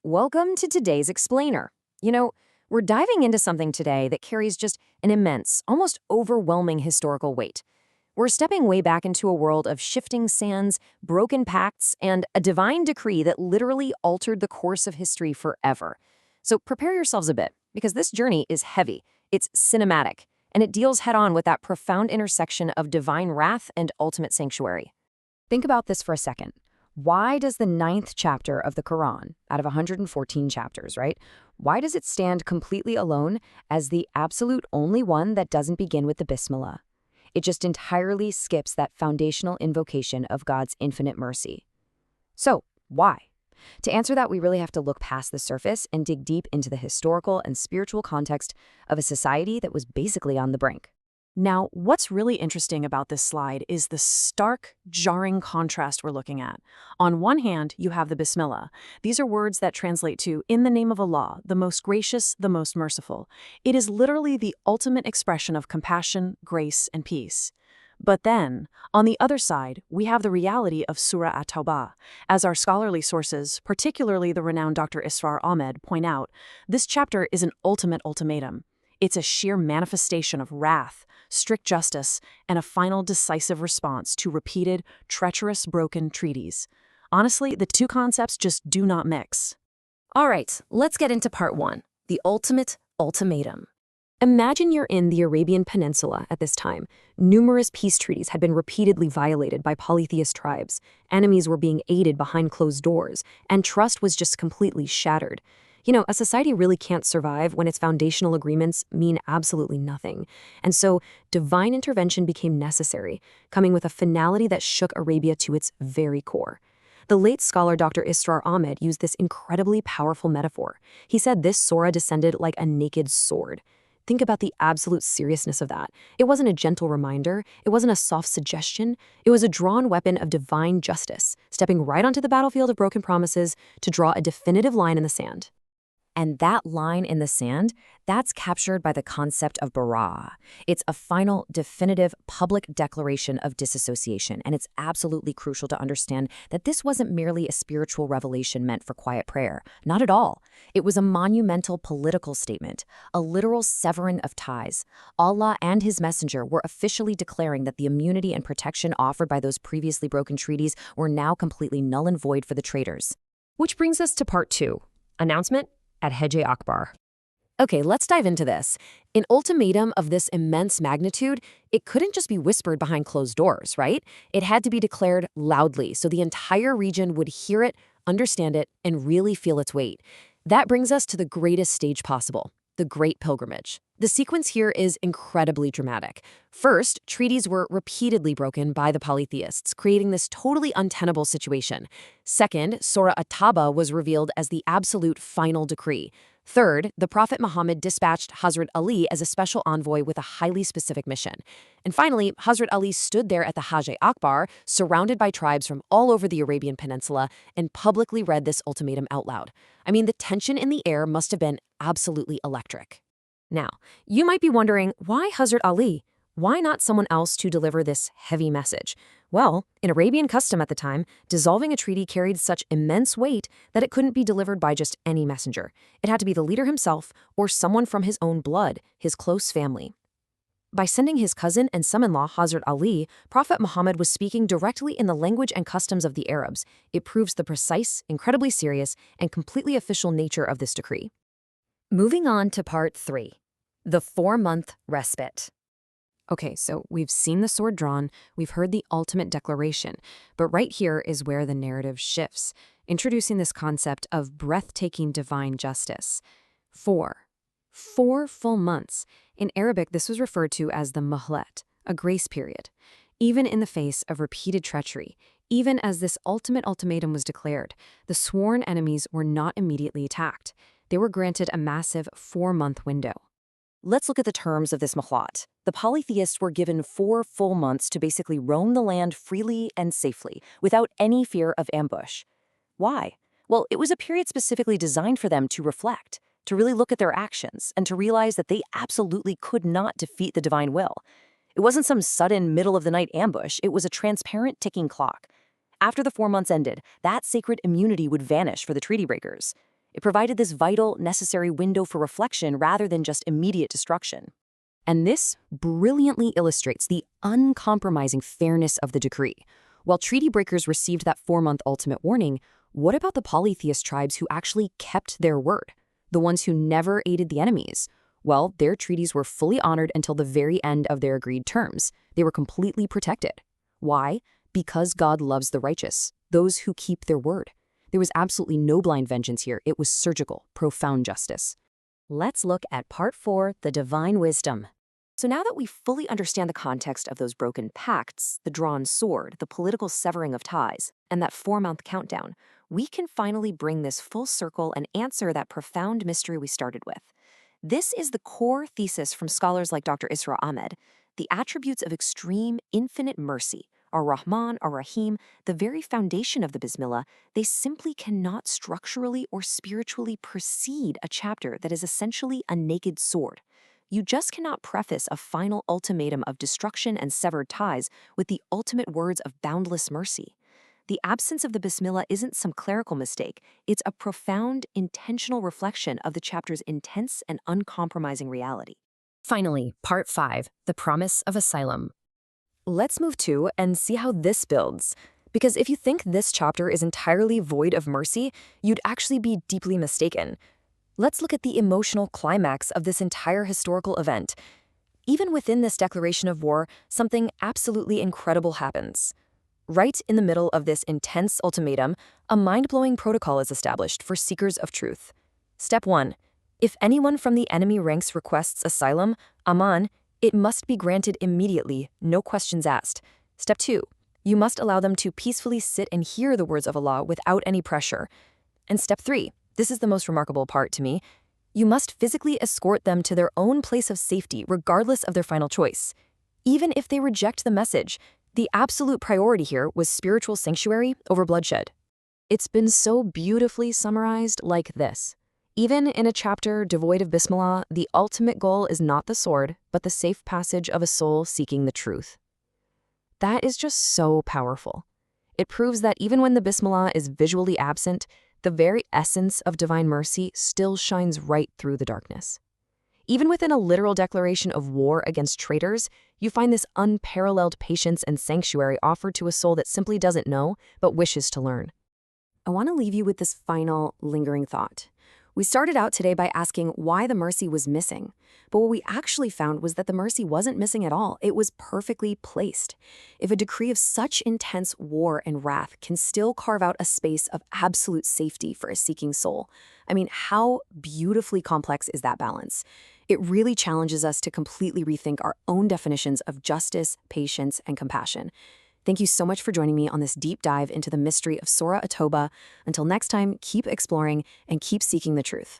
Welcome to today's Explainer. You know, we're diving into something today that carries just an immense, almost overwhelming historical weight. We're stepping way back into a world of shifting sands, broken pacts, and a divine decree that literally altered the course of history forever. So prepare yourselves a bit, because this journey is heavy, it's cinematic, and it deals head-on with that profound intersection of divine wrath and ultimate sanctuary. Think about this for a second. Why does the ninth chapter of the Quran, out of 114 chapters, right? Why does it stand completely alone as the absolute only one that doesn't begin with the Bismillah? It just entirely skips that foundational invocation of God's infinite mercy. So, why? To answer that, we really have to look past the surface and dig deep into the historical and spiritual context of a society that was basically on the brink. Now, what's really interesting about this slide is the stark, jarring contrast we're looking at. On one hand, you have the Bismillah. These are words that translate to, in the name of Allah, the most gracious, the most merciful. It is literally the ultimate expression of compassion, grace, and peace. But then, on the other side, we have the reality of Surah At-Tawbah. As our scholarly sources, particularly the renowned Dr. Israr Ahmed, point out, this chapter is an ultimate ultimatum. It's a sheer manifestation of wrath, strict justice, and a final decisive response to repeated, treacherous, broken treaties. Honestly, the two concepts just do not mix. All right, let's get into part one, the ultimate ultimatum. Imagine you're in the Arabian Peninsula at this time. Numerous peace treaties had been repeatedly violated by polytheist tribes. Enemies were being aided behind closed doors, and trust was just completely shattered. You know, a society really can't survive when its foundational agreements mean absolutely nothing. And so, divine intervention became necessary, coming with a finality that shook Arabia to its very core. The late scholar Dr. Israr Ahmed used this incredibly powerful metaphor. He said this surah descended like a naked sword. Think about the absolute seriousness of that. It wasn't a gentle reminder. It wasn't a soft suggestion. It was a drawn weapon of divine justice, stepping right onto the battlefield of broken promises to draw a definitive line in the sand. And that line in the sand, that's captured by the concept of bara. It's a final, definitive, public declaration of disassociation, and it's absolutely crucial to understand that this wasn't merely a spiritual revelation meant for quiet prayer. Not at all. It was a monumental political statement, a literal severing of ties. Allah and His Messenger were officially declaring that the immunity and protection offered by those previously broken treaties were now completely null and void for the traitors. Which brings us to part two, announcement at Hajj Akbar. Okay, let's dive into this. An ultimatum of this immense magnitude, it couldn't just be whispered behind closed doors, right? It had to be declared loudly so the entire region would hear it, understand it, and really feel its weight. That brings us to the greatest stage possible, the Great Pilgrimage. The sequence here is incredibly dramatic. First, treaties were repeatedly broken by the polytheists, creating this totally untenable situation. Second, Surah At-Tawbah was revealed as the absolute final decree. Third, the Prophet Muhammad dispatched Hazrat Ali as a special envoy with a highly specific mission. And finally, Hazrat Ali stood there at the Hajj Akbar, surrounded by tribes from all over the Arabian Peninsula, and publicly read this ultimatum out loud. I mean, the tension in the air must have been absolutely electric. Now, you might be wondering, why Hazrat Ali? Why not someone else to deliver this heavy message? Well, in Arabian custom at the time, dissolving a treaty carried such immense weight that it couldn't be delivered by just any messenger. It had to be the leader himself or someone from his own blood, his close family. By sending his cousin and son-in-law Hazrat Ali, Prophet Muhammad was speaking directly in the language and customs of the Arabs. It proves the precise, incredibly serious, and completely official nature of this decree. Moving on to part three, the 4-month respite. Okay, so we've seen the sword drawn, we've heard the ultimate declaration, but right here is where the narrative shifts, introducing this concept of breathtaking divine justice. 4 full months. In Arabic, this was referred to as the muhlet, a grace period. Even in the face of repeated treachery, even as this ultimate ultimatum was declared, the sworn enemies were not immediately attacked. They were granted a massive 4-month window. Let's look at the terms of this muhlat. The polytheists were given 4 full months to basically roam the land freely and safely, without any fear of ambush. Why? Well, it was a period specifically designed for them to reflect, to really look at their actions, and to realize that they absolutely could not defeat the divine will. It wasn't some sudden middle-of-the-night ambush, it was a transparent ticking clock. After the 4 months ended, that sacred immunity would vanish for the treaty breakers. It provided this vital, necessary window for reflection rather than just immediate destruction. And this brilliantly illustrates the uncompromising fairness of the decree. While treaty breakers received that 4-month ultimate warning, what about the polytheist tribes who actually kept their word? The ones who never aided the enemies? Well, their treaties were fully honored until the very end of their agreed terms. They were completely protected. Why? Because God loves the righteous, those who keep their word. There was absolutely no blind vengeance here. It was surgical, profound justice. Let's look at Part 4, the Divine Wisdom. So now that we fully understand the context of those broken pacts, the drawn sword, the political severing of ties, and that 4-month countdown, we can finally bring this full circle and answer that profound mystery we started with. This is the core thesis from scholars like Dr. Isra Ahmed, the attributes of extreme, infinite mercy, Ar-Rahman, Ar-Rahim, the very foundation of the Bismillah. They simply cannot structurally or spiritually precede a chapter that is essentially a naked sword. You just cannot preface a final ultimatum of destruction and severed ties with the ultimate words of boundless mercy. The absence of the Bismillah isn't some clerical mistake. It's a profound, intentional reflection of the chapter's intense and uncompromising reality. Finally, Part 5, the promise of asylum. Let's move to and see how this builds. Because if you think this chapter is entirely void of mercy, you'd actually be deeply mistaken. Let's look at the emotional climax of this entire historical event. Even within this declaration of war, something absolutely incredible happens. Right in the middle of this intense ultimatum, a mind-blowing protocol is established for seekers of truth. Step 1. If anyone from the enemy ranks requests asylum, aman, it must be granted immediately, no questions asked. Step 2. You must allow them to peacefully sit and hear the words of Allah without any pressure. And Step 3. This is the most remarkable part to me. You must physically escort them to their own place of safety regardless of their final choice. Even if they reject the message, the absolute priority here was spiritual sanctuary over bloodshed. It's been so beautifully summarized like this. Even in a chapter devoid of Bismillah, the ultimate goal is not the sword, but the safe passage of a soul seeking the truth. That is just so powerful. It proves that even when the Bismillah is visually absent, the very essence of divine mercy still shines right through the darkness. Even within a literal declaration of war against traitors, you find this unparalleled patience and sanctuary offered to a soul that simply doesn't know, but wishes to learn. I want to leave you with this final, lingering thought. We started out today by asking why the mercy was missing, but what we actually found was that the mercy wasn't missing at all. It was perfectly placed. If a decree of such intense war and wrath can still carve out a space of absolute safety for a seeking soul, I mean, how beautifully complex is that balance? It really challenges us to completely rethink our own definitions of justice, patience, and compassion. Thank you so much for joining me on this deep dive into the mystery of Surah At-Tawbah. Until next time, keep exploring and keep seeking the truth.